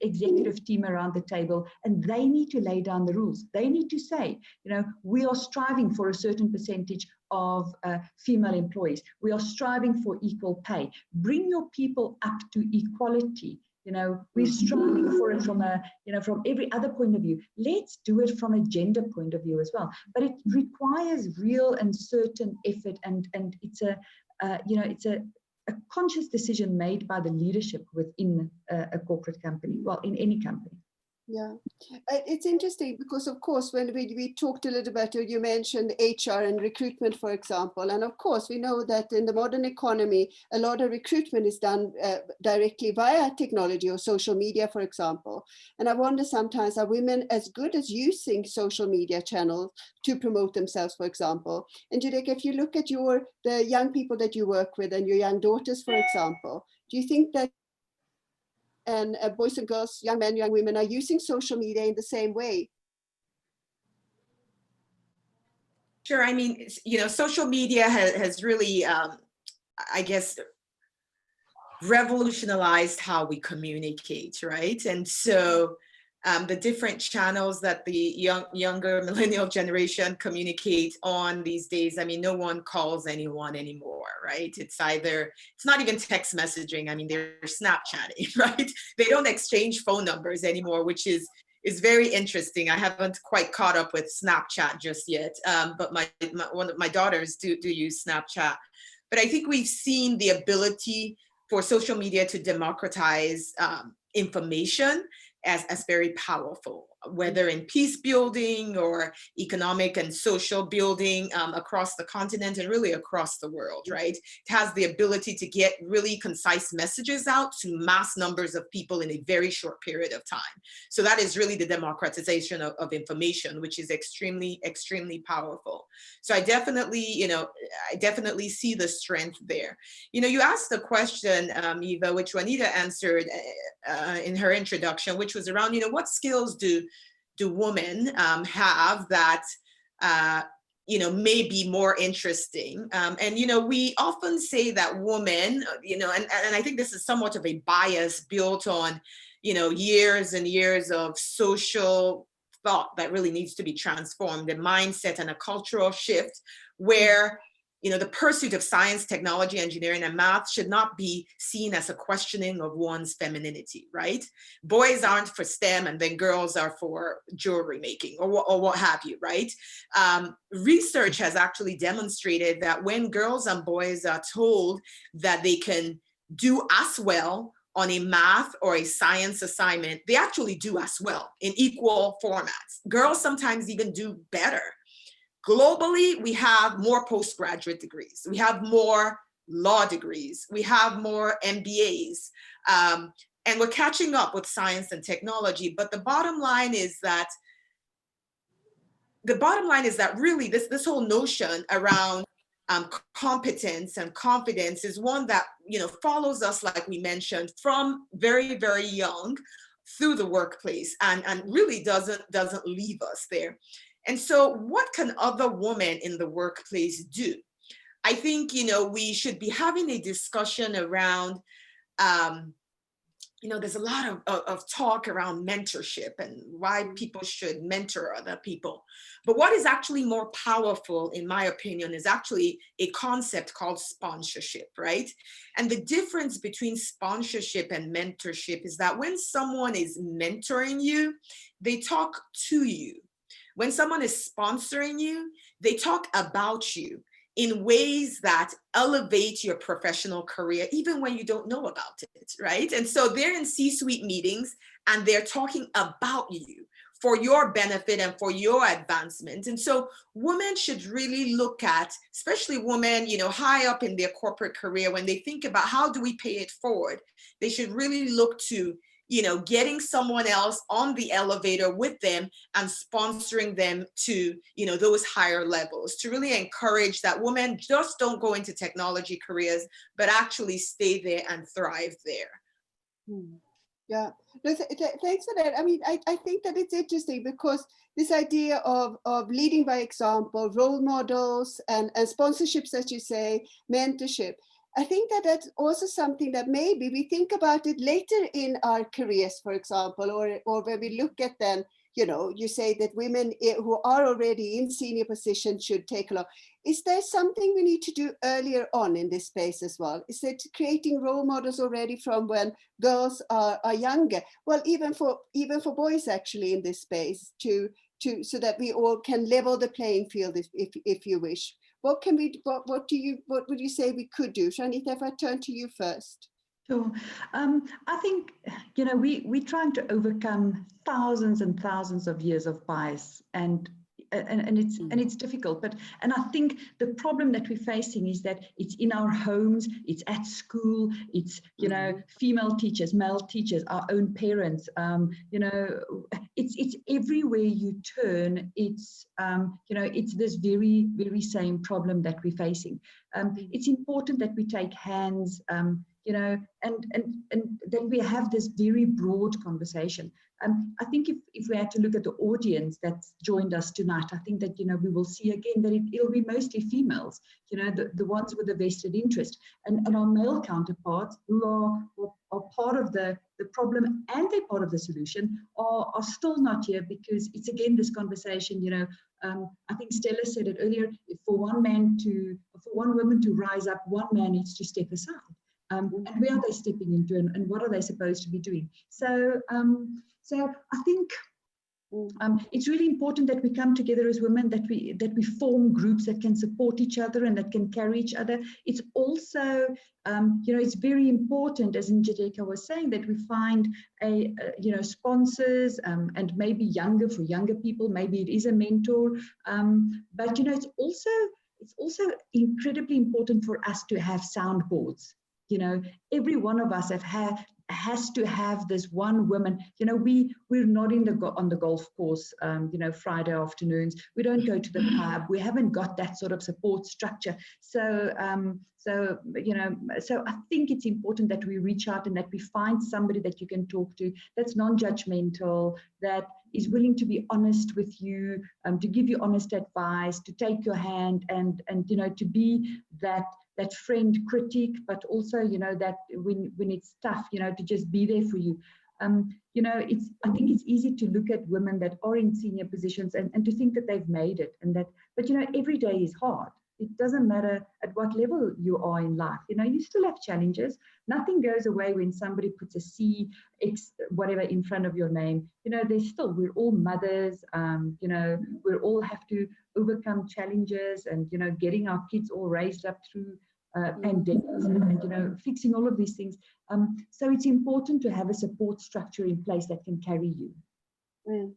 executive team around the table, and they need to lay down the rules. They need to say, you know, we are striving for a certain percentage of female employees. We are striving for equal pay. Bring your people up to equality. You know, we're striving for it from a, you know, from every other point of view. Let's do it from a gender point of view as well. But it requires real and certain effort, and it's a, you know, it's a conscious decision made by the leadership within a corporate company, well, in any company. Yeah, it's interesting because, of course, when we talked a little bit, you mentioned HR and recruitment, for example. And of course, we know that in the modern economy, a lot of recruitment is done directly via technology or social media, for example. And I wonder sometimes, are women as good as using social media channels to promote themselves, for example? And Judith, if you look at the young people that you work with and your young daughters, for example, do you think that and boys and girls, young men, young women are using social media in the same way? Sure. I mean, you know, social media has really, I guess, revolutionized how we communicate, right? And so the different channels that the younger millennial generation communicate on these days, I mean, no one calls anyone anymore, right? It's not even text messaging. I mean, they're Snapchatting, right? They don't exchange phone numbers anymore, which is very interesting. I haven't quite caught up with Snapchat just yet, but one of my daughters do use Snapchat. But I think we've seen the ability for social media to democratize information as very powerful, whether in peace building or economic and social building across the continent and really across the world, right? It has the ability to get really concise messages out to mass numbers of people in a very short period of time. So that is really the democratization of information, which is extremely, extremely powerful. So I definitely see the strength there. You know, you asked the question, Eva, which Juanita answered in her introduction, which was around, you know, what skills do women have that, you know, may be more interesting. And, you know, we often say that women, you know, and I think this is somewhat of a bias built on, you know, years and years of social thought that really needs to be transformed, a mindset and a cultural shift where, you know, the pursuit of science, technology, engineering, and math should not be seen as a questioning of one's femininity, right? Boys aren't for STEM and then girls are for jewelry making or what have you, right? Research has actually demonstrated that when girls and boys are told that they can do as well on a math or a science assignment, they actually do as well in equal formats. Girls sometimes even do better. Globally, we have more postgraduate degrees. We have more law degrees. We have more MBAs. And we're catching up with science and technology. But the bottom line is that really this whole notion around competence and confidence is one that, you know, follows us, like we mentioned, from very, very young through the workplace and really doesn't leave us there. And so what can other women in the workplace do? I think, you know, we should be having a discussion around, you know, there's a lot of talk around mentorship and why people should mentor other people. But what is actually more powerful, in my opinion, is actually a concept called sponsorship, right? And the difference between sponsorship and mentorship is that when someone is mentoring you, they talk to you. When someone is sponsoring you, they talk about you in ways that elevate your professional career, even when you don't know about it, right? And so they're in C-suite meetings and they're talking about you for your benefit and for your advancement. And so women should really look at, especially women, you know, high up in their corporate career, when they think about how do we pay it forward, they should really look to, you know, getting someone else on the elevator with them and sponsoring them to, you know, those higher levels, to really encourage that women just don't go into technology careers, but actually stay there and thrive there. Yeah, no, thanks for that. I mean, I think that it's interesting because this idea of leading by example, role models and sponsorships, as you say, mentorship, I think that that's also something that maybe we think about it later in our careers, for example, or when we look at then you know, you say that women who are already in senior positions should take a lot. Is there something we need to do earlier on in this space as well? Is it creating role models already from when girls are younger? Well, even for boys actually in this space, so that we all can level the playing field if you wish. What can we? What would you say we could do? Shanita, if I turn to you first. Sure. I think, you know, we're trying to overcome thousands and thousands of years of bias, and it's difficult. But I think the problem that we're facing is that it's in our homes, it's at school, it's, you know, female teachers, male teachers, our own parents. You know, it's everywhere you turn. It's you know, it's this very, very same problem that we're facing. It's important that we take hands. You know, and that we have this very broad conversation. I think if we had to look at the audience that's joined us tonight, I think that, you know, we will see again that it'll be mostly females, you know, the ones with a vested interest, and our male counterparts who are part of the problem and they're part of the solution are still not here, because it's again this conversation, you know. I think Stella said it earlier, for one woman to rise up, one man needs to step aside. And where are they stepping into, and what are they supposed to be doing? So I think it's really important that we come together as women, that we form groups that can support each other and that can carry each other. It's also, you know, it's very important, as Njideka was saying, that we find you know, sponsors, and maybe for younger people, maybe it is a mentor. But, you know, it's also incredibly important for us to have soundboards. You know, every one of us has to have this one woman. You know, we're not on the golf course, you know, Friday afternoons. We don't go to the pub. We haven't got that sort of support structure. So you know, so I think it's important that we reach out and that we find somebody that you can talk to, that's non-judgmental, that is willing to be honest with you, to give you honest advice, to take your hand, and you know, to be that friend critic, but also, you know, that when it's tough, you know, to just be there for you. You know, I think it's easy to look at women that are in senior positions and to think that they've made it, but you know, every day is hard. It doesn't matter at what level you are in life. You know, you still have challenges. Nothing goes away when somebody puts a C, X, whatever in front of your name. You know, we're all mothers. You know, we all have to overcome challenges, and, you know, getting our kids all raised up through pandemics, and you know, fixing all of these things. So it's important to have a support structure in place that can carry you.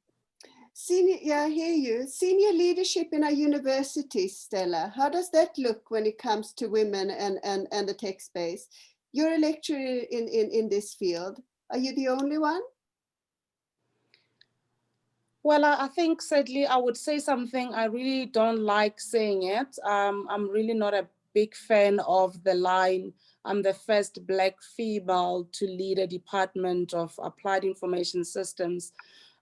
Senior, yeah, I hear you. Senior leadership in our universities, Stella, how does that look when it comes to women and the tech space? You're a lecturer in this field. Are you the only one? Well, I think sadly I would say something. I really don't like saying it. I'm really not a big fan of the line, I'm the first Black female to lead a department of applied information systems.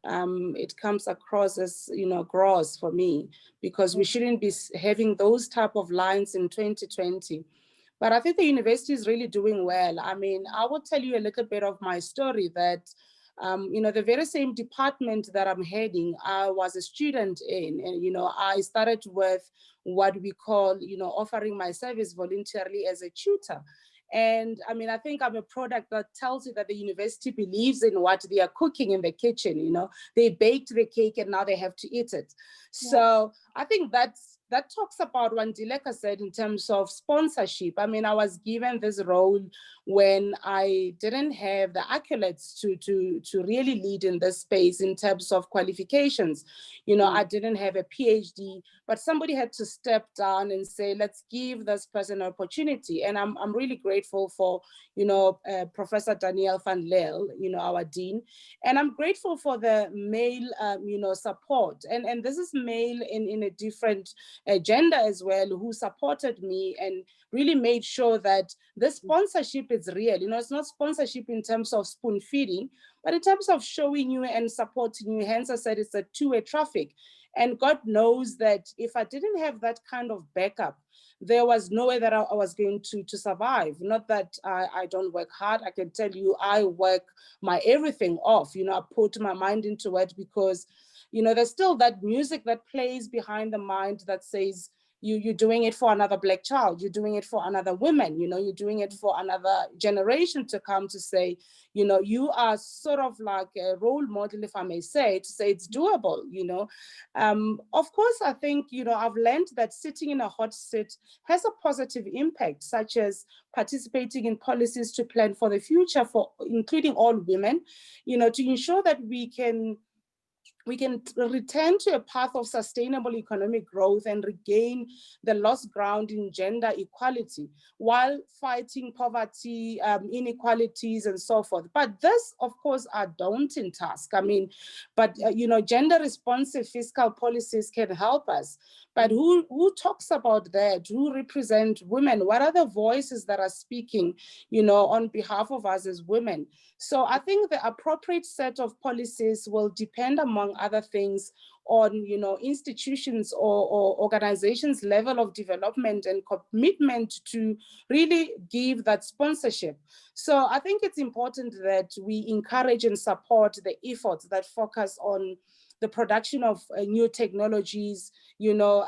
It comes across as, you know, gross for me, because we shouldn't be having those type of lines in 2020. But I think the university is really doing well. I mean, I will tell you a little bit of my story that, you know, the very same department that I'm heading, I was a student in, and, you know, I started with what we call, you know, offering my service voluntarily as a tutor. And I mean, I think I'm a product that tells you that the university believes in what they are cooking in the kitchen. You know, they baked the cake and now they have to eat it. Yeah. So I think that talks about what Dileka said in terms of sponsorship. I mean, I was given this role when I didn't have the accolades to really lead in this space in terms of qualifications. You know, I didn't have a PhD, but somebody had to step down and say, let's give this person an opportunity. And I'm really grateful for, you know, Professor Danielle van Lille, you know, our dean. And I'm grateful for the male, you know, support. And this is male in a different gender as well, who supported me and really made sure that the sponsorship is real. You know, it's not sponsorship in terms of spoon feeding, but in terms of showing you and supporting you, hence I said it's a two-way traffic. And God knows that if I didn't have that kind of backup, there was no way that I was going to survive. Not that I don't work hard. I can tell you I work my everything off. You know, I put my mind into it because, you know, there's still that music that plays behind the mind that says, you're doing it for another Black child, you're doing it for another woman, you know, you're doing it for another generation to come, to say, you know, you are sort of like a role model, if I may say, to say it's doable, you know. Of course, I think, you know, I've learned that sitting in a hot seat has a positive impact, such as participating in policies to plan for the future, for including all women, you know, to ensure that we can return to a path of sustainable economic growth and regain the lost ground in gender equality while fighting poverty, inequalities, and so forth. But this, of course, are daunting tasks. I mean, but, you know, gender responsive fiscal policies can help us. But who talks about that? Who represent women? What are the voices that are speaking, you know, on behalf of us as women? So I think the appropriate set of policies will depend, among other things, on, you know, institutions or organizations' level of development and commitment to really give that sponsorship. So I think it's important that we encourage and support the efforts that focus on the production of new technologies, you know,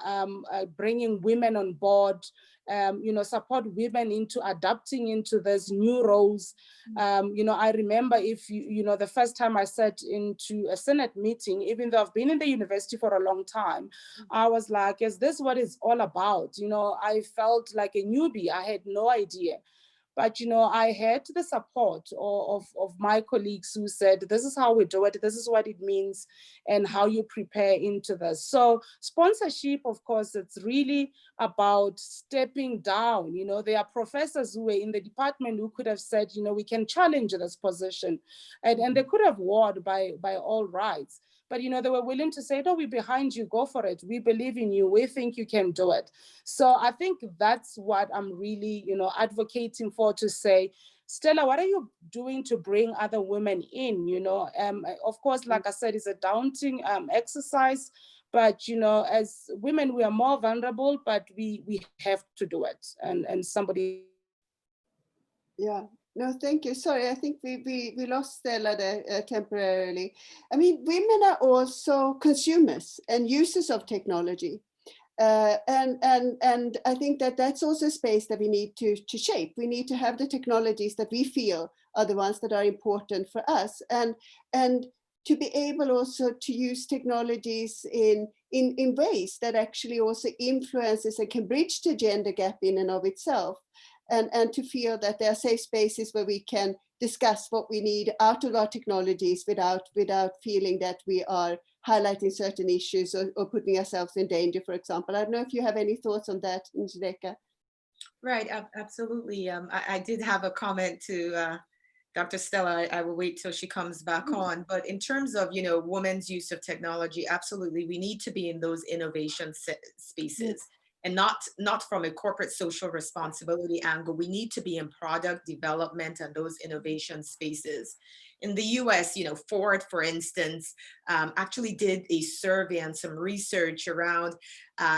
bringing women on board, you know, support women into adapting into these new roles. You know, I remember you know, the first time I sat into a Senate meeting, even though I've been in the university for a long time, I was like, is this what it's all about? You know, I felt like a newbie. I had no idea. But, you know, I had the support of my colleagues who said, this is how we do it, this is what it means, and how you prepare into this. So sponsorship, of course, it's really about stepping down. You know, there are professors who were in the department who could have said, you know, we can challenge this position. And they could have won by all rights. But, you know, they were willing to say, no, we're behind you, go for it. We believe in you. We think you can do it. So I think that's what I'm really, you know, advocating for, to say, Stella, what are you doing to bring other women in? You know, of course, like I said, it's a daunting exercise. But, you know, as women, we are more vulnerable, but we have to do it. And somebody. Yeah. No, thank you. Sorry, I think we lost Stella there temporarily. I mean, women are also consumers and users of technology. And I think that that's also a space that we need to shape. We need to have the technologies that we feel are the ones that are important for us, and to be able also to use technologies in ways that actually also influences and can bridge the gender gap in and of itself. And to feel that there are safe spaces where we can discuss what we need out of our technologies without feeling that we are highlighting certain issues or putting ourselves in danger, for example. I don't know if you have any thoughts on that, Njideka. Right, absolutely. I did have a comment to Dr. Stella. I will wait till she comes back on. But in terms of, you know, women's use of technology, absolutely, we need to be in those innovation spaces. And not from a corporate social responsibility angle. We need to be in product development and those innovation spaces. In the US, you know, Ford, for instance, actually did a survey and some research around,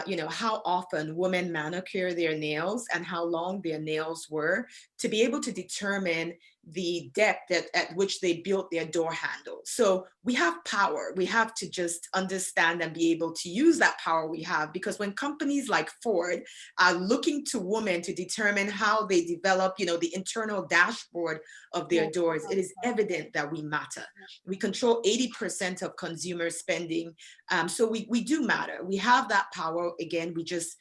you know, how often women manicure their nails and how long their nails were, to be able to determine the depth at which they built their door handle. So we have power. We have to just understand and be able to use that power we have, because when companies like Ford are looking to women to determine how they develop, you know, the internal dashboard of their doors, it is evident that we matter. We control 80% of consumer spending. So we do matter. We have that power. Again, we just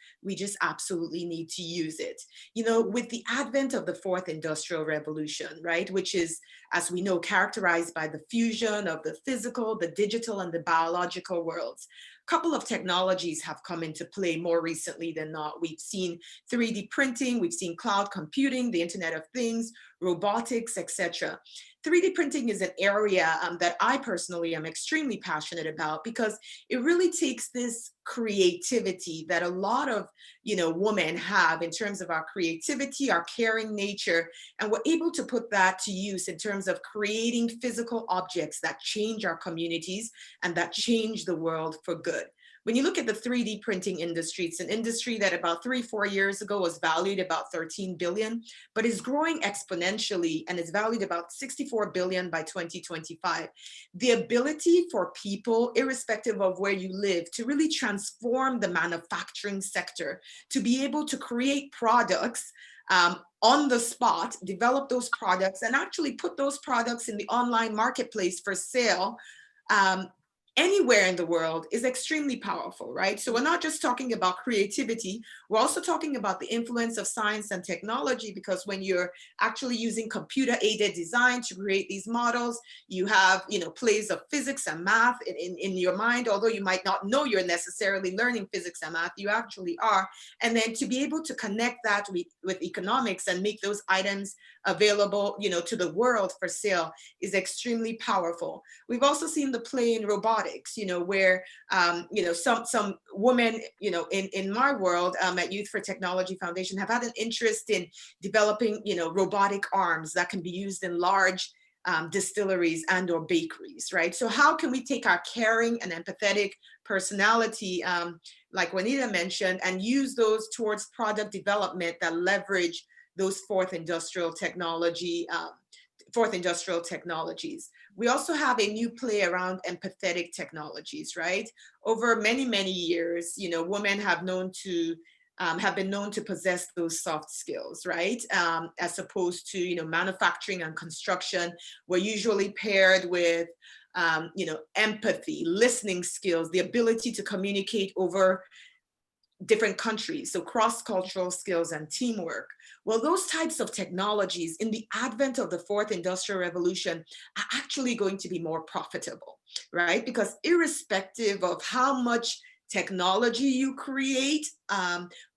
absolutely need to use it. You know, with the advent of the fourth industrial revolution, right, which is, as we know, characterized by the fusion of the physical, the digital, and the biological worlds. A couple of technologies have come into play more recently than not. We've seen 3D printing, we've seen cloud computing, the Internet of Things, robotics, etc. 3D printing is an area that I personally am extremely passionate about, because it really takes this creativity that a lot of women have in terms of our creativity, our caring nature, and we're able to put that to use in terms of creating physical objects that change our communities and that change the world for good. When you look at the 3D printing industry, it's an industry that about 3-4 years ago was valued about 13 billion, but is growing exponentially and is valued about 64 billion by 2025. The ability for people, irrespective of where you live, to really transform the manufacturing sector, to be able to create products on the spot, develop those products, and actually put those products in the online marketplace for sale anywhere in the world is extremely powerful, right? So we're not just talking about creativity, we're also talking about the influence of science and technology, because when you're actually using computer-aided design to create these models, you have, plays of physics and math in your mind, although you might not know you're necessarily learning physics and math, you actually are. And then to be able to connect that with economics and make those items available, to the world for sale is extremely powerful. We've also seen the play in robotics, where, some women, in my world at Youth for Technology Foundation have had an interest in developing, robotic arms that can be used in large distilleries and or bakeries, right? So how can we take our caring and empathetic personality, like Juanita mentioned, and use those towards product development that leverage those fourth industrial technologies. We also have a new play around empathetic technologies, right? Over many, many years, women have been known to possess those soft skills, right? As opposed to, manufacturing and construction were usually paired with, empathy, listening skills, the ability to communicate over different countries, so cross-cultural skills and teamwork. Well, those types of technologies in the advent of the fourth industrial revolution are actually going to be more profitable, right? Because irrespective of how much technology you create,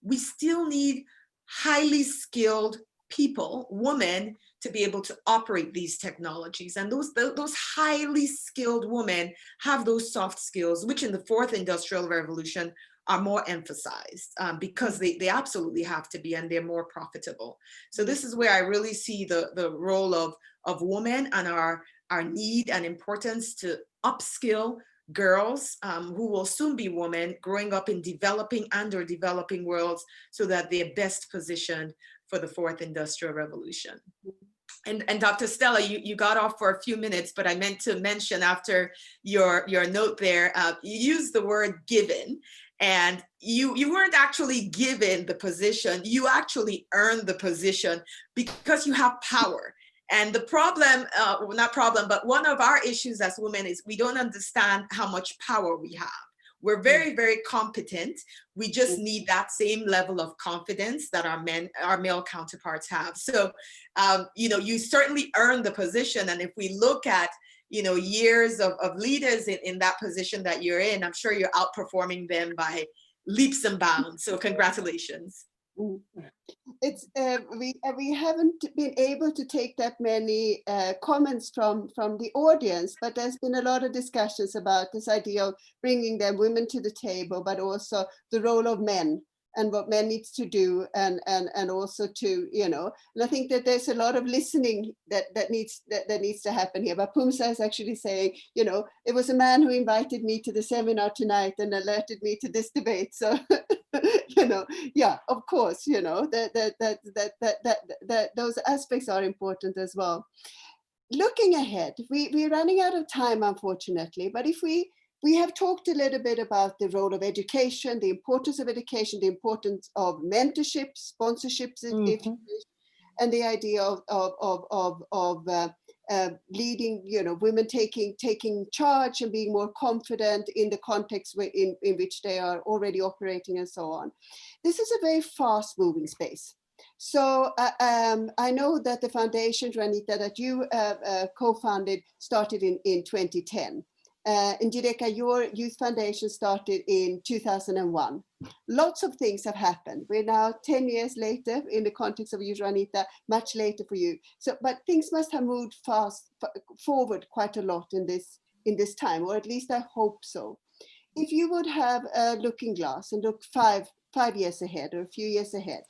we still need highly skilled people, women, to be able to operate these technologies. And those highly skilled women have those soft skills, which in the fourth industrial revolution are more emphasized because they absolutely have to be, and they're more profitable. So this is where I really see the role of women and our need and importance to upskill girls who will soon be women growing up in developing and or developing worlds, so that they're best positioned for the fourth industrial revolution. And Dr. Stella, you got off for a few minutes, but I meant to mention after your note there, you used the word given. And you weren't actually given the position, you actually earned the position because you have power. And the problem, not problem, but one of our issues as women is we don't understand how much power we have. We're very, very competent. We just need that same level of confidence that our male counterparts have. So, you certainly earn the position. And if we look at, years of leaders in that position that you're in, I'm sure you're outperforming them by leaps and bounds. So congratulations. It's we haven't been able to take that many comments from the audience, but there's been a lot of discussions about this idea of bringing the women to the table, but also the role of men and what men needs to do, and also to, and I think that there's a lot of listening that needs to happen here. But Pumsa is actually saying, it was a man who invited me to the seminar tonight and alerted me to this debate. So, yeah, of course, that those aspects are important as well. Looking ahead, we're running out of time, unfortunately, but if we have talked a little bit about the role of education, the importance of education, the importance of mentorship, sponsorships, and the idea of leading, women taking charge and being more confident in the context in which they are already operating and so on. This is a very fast-moving space. So I know that the foundation, Juanita, that you co-founded started in 2010. And Judeka, your youth foundation started in 2001. Lots of things have happened. We're now 10 years later in the context of you, Juanita, much later for you. So, but things must have moved forward quite a lot in this time, or at least I hope so. If you would have a looking glass and look five years ahead, or a few years ahead,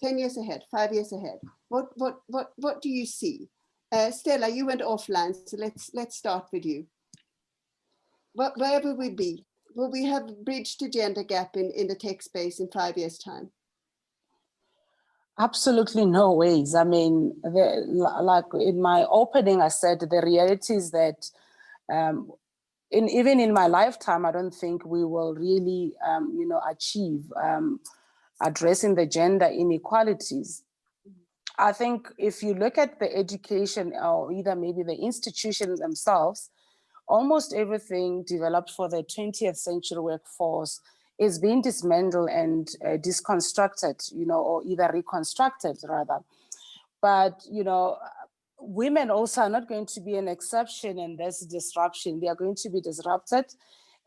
10 years ahead, 5 years ahead, what do you see? Stella, you went offline, so let's start with you. Where will we be? Will we have bridged the gender gap in the tech space in 5 years' time? Absolutely no ways. I mean, like in my opening, I said the reality is that even in my lifetime, I don't think we will really, achieve addressing the gender inequalities. I think if you look at the education or either maybe the institutions themselves, almost everything developed for the 20th century workforce is being dismantled and deconstructed, or either reconstructed rather. But, women also are not going to be an exception in this disruption. They are going to be disrupted.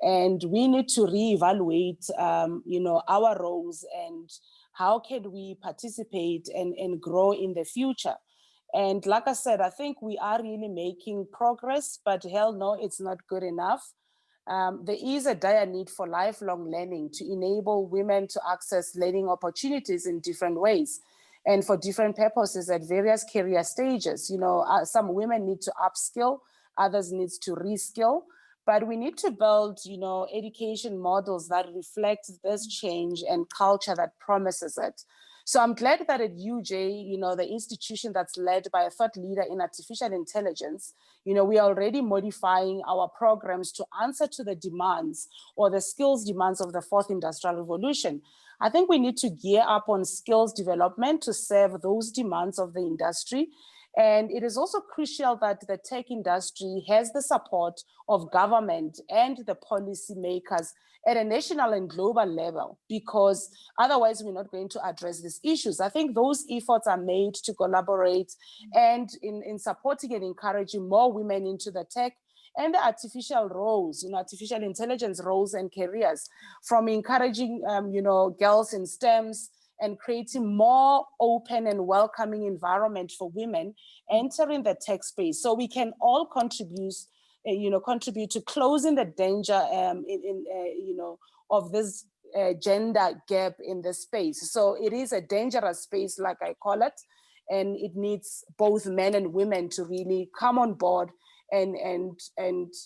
And we need to reevaluate, our roles and how can we participate and grow in the future. And like I said, I think we are really making progress, but hell no, it's not good enough. There is a dire need for lifelong learning to enable women to access learning opportunities in different ways and for different purposes at various career stages. Some women need to upskill, others need to reskill, but we need to build, education models that reflect this change and culture that promises it. So I'm glad that at UJ, the institution that's led by a thought leader in artificial intelligence, we are already modifying our programs to answer to the demands or the skills demands of the fourth industrial revolution. I think we need to gear up on skills development to serve those demands of the industry. And it is also crucial that the tech industry has the support of government and the policymakers at a national and global level, because otherwise we're not going to address these issues. I think those efforts are made to collaborate and in supporting and encouraging more women into the tech and the artificial roles, artificial intelligence roles and careers, from encouraging, girls in STEMs, and creating more open and welcoming environment for women entering the tech space, so we can all contribute to closing the danger of this gender gap in the space. So it is a dangerous space, like I call it, and it needs both men and women to really come on board and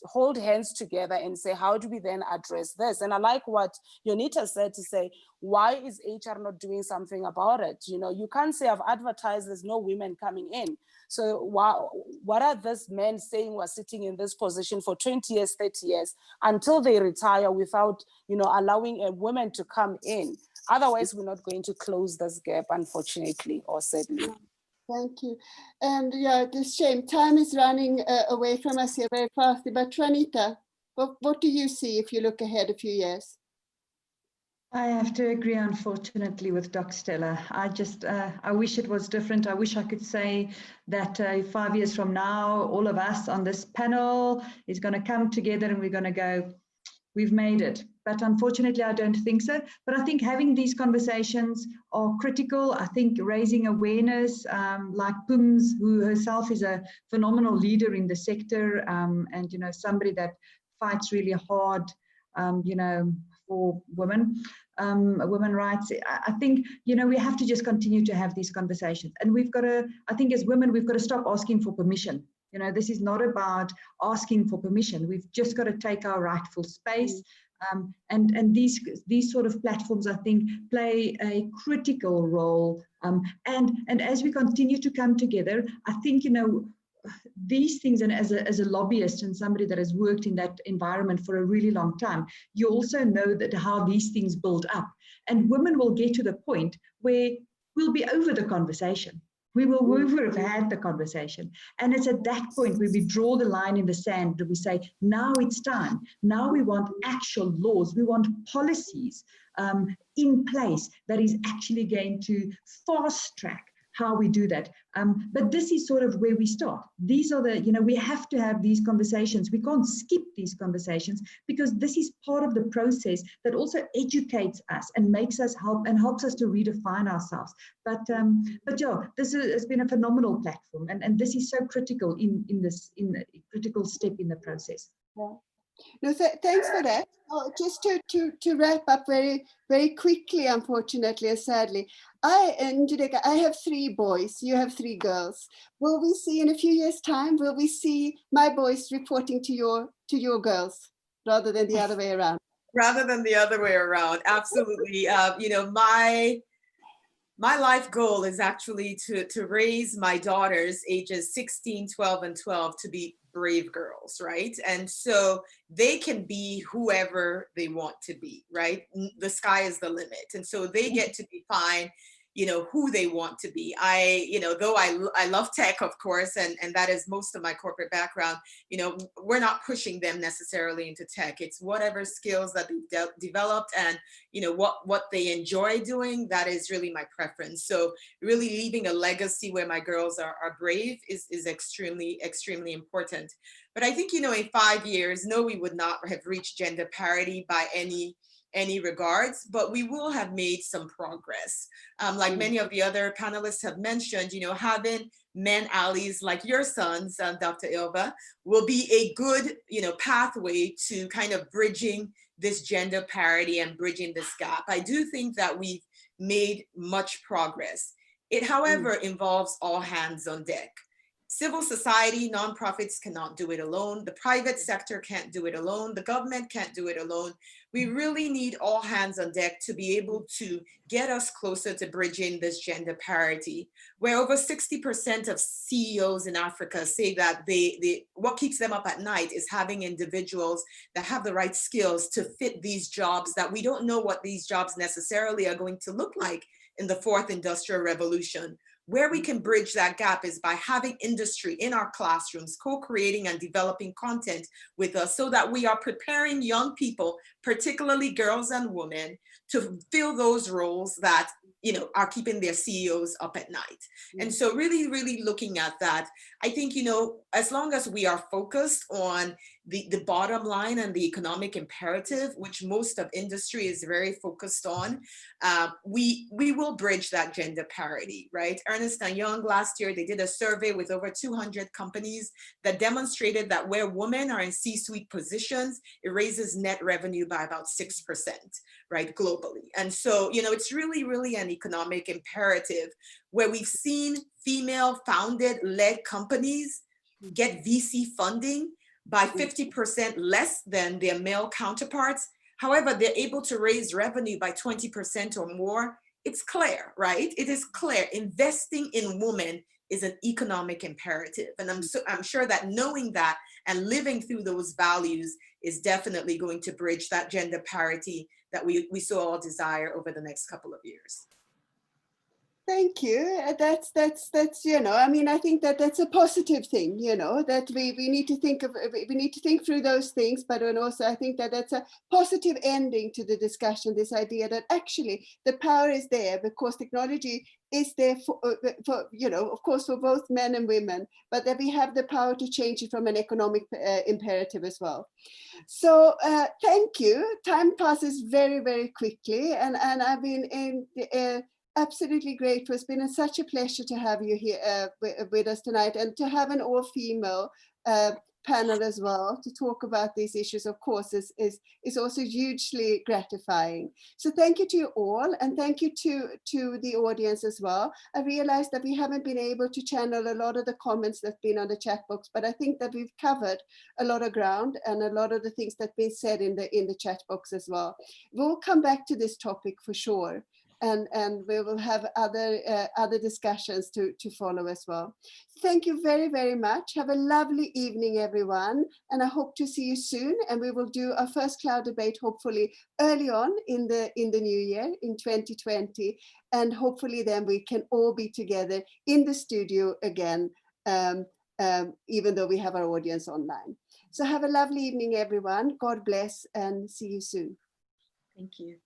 hold hands together and say, how do we then address this? And I like what Jonita said, to say, why is HR not doing something about it? You can't say I've advertised, there's no women coming in. So what are these men saying who are sitting in this position for 20 years, 30 years until they retire without, allowing a woman to come in? Otherwise, we're not going to close this gap, unfortunately, or sadly. Thank you. And yeah, it's a shame. Time is running away from us here very fast. But Juanita, what do you see if you look ahead a few years? I have to agree, unfortunately, with Dr. Stella. I wish it was different. I wish I could say that 5 years from now, all of us on this panel is going to come together and we're going to go, we've made it. But unfortunately, I don't think so. But I think having these conversations are critical. I think raising awareness, like Pums, who herself is a phenomenal leader in the sector, and somebody that fights really hard, for women, women rights. I think we have to just continue to have these conversations, and we've got to. I think as women, we've got to stop asking for permission. This is not about asking for permission. We've just got to take our rightful space. And these sort of platforms, I think, play a critical role. And as we continue to come together, I think, these things, and as a lobbyist and somebody that has worked in that environment for a really long time, you also know that how these things build up. And women will get to the point where we'll be over the conversation. We will have had the conversation. And it's at that point where we draw the line in the sand, that we say, now it's time. Now we want actual laws. We want policies in place that is actually going to fast track how we do that. But this is sort of where we start. These are the, we have to have these conversations. We can't skip these conversations because this is part of the process that also educates us and makes us helps us to redefine ourselves. But yeah, this has been a phenomenal platform, and this is so critical in a critical step in the process. Yeah. No, thanks for that. Oh, just to wrap up very, very quickly, unfortunately and sadly, and Judeka, I have 3 boys, you have 3 girls. Will we see in a few years' time, will we see my boys reporting to your girls rather than the other way around? Rather than the other way around, absolutely. My life goal is actually to raise my daughters ages 16, 12, and 12 to be brave girls, right? And so they can be whoever they want to be, right? The sky is the limit. And so they get to define, who they want to be. Though I love tech, of course, and that is most of my corporate background, we're not pushing them necessarily into tech. It's whatever skills that they've developed and, what they enjoy doing, that is really my preference. So really leaving a legacy where my girls are brave is extremely, extremely important. But I think, in 5 years, no, we would not have reached gender parity by any regards, but we will have made some progress. Like many of the other panelists have mentioned, having men allies like your sons, Dr. Ilva, will be a good, pathway to kind of bridging this gender parity and bridging this gap. I do think that we've made much progress. It, however, involves all hands on deck. Civil society, nonprofits cannot do it alone. The private sector can't do it alone. The government can't do it alone. We really need all hands on deck to be able to get us closer to bridging this gender parity, where over 60% of CEOs in Africa say that what keeps them up at night is having individuals that have the right skills to fit these jobs, that we don't know what these jobs necessarily are going to look like in the 4th industrial revolution. Where we can bridge that gap is by having industry in our classrooms, co-creating and developing content with us so that we are preparing young people, particularly girls and women, to fill those roles that are keeping their CEOs up at night. And so really, really looking at that, I think, as long as we are focused on the bottom line and the economic imperative, which most of industry is very focused on, we will bridge that gender parity, right? Ernst & Young last year, they did a survey with over 200 companies that demonstrated that where women are in C-suite positions, it raises net revenue by about 6%, right, globally. And so, it's really, really an economic imperative where we've seen female founded led companies get VC funding by 50% less than their male counterparts. However, they're able to raise revenue by 20% or more. It's clear, right? It is clear. Investing in women is an economic imperative. And I'm sure that knowing that and living through those values is definitely going to bridge that gender parity that we so all desire over the next couple of years. Thank you. That's I mean, I think that's a positive thing, that we need to think through those things, but also I think that that's a positive ending to the discussion, this idea that actually the power is there because technology is there for of course, for both men and women, but that we have the power to change it from an economic imperative as well. So thank you. Time passes very, very quickly, and I've been absolutely grateful. It's been such a pleasure to have you here with us tonight, and to have an all-female panel as well to talk about these issues, of course, is also hugely gratifying. So thank you to you all, and thank you to the audience as well. I realized that we haven't been able to channel a lot of the comments that's been on the chat box, but I think that we've covered a lot of ground and a lot of the things that have been said in the chat box as well. We'll come back to this topic for sure. And we will have other discussions to follow as well. Thank you very, very much. Have a lovely evening, everyone. And I hope to see you soon. And we will do our first Cloudebate hopefully early on in the new year, in 2020. And hopefully then we can all be together in the studio again, even though we have our audience online. So have a lovely evening, everyone. God bless, and see you soon. Thank you.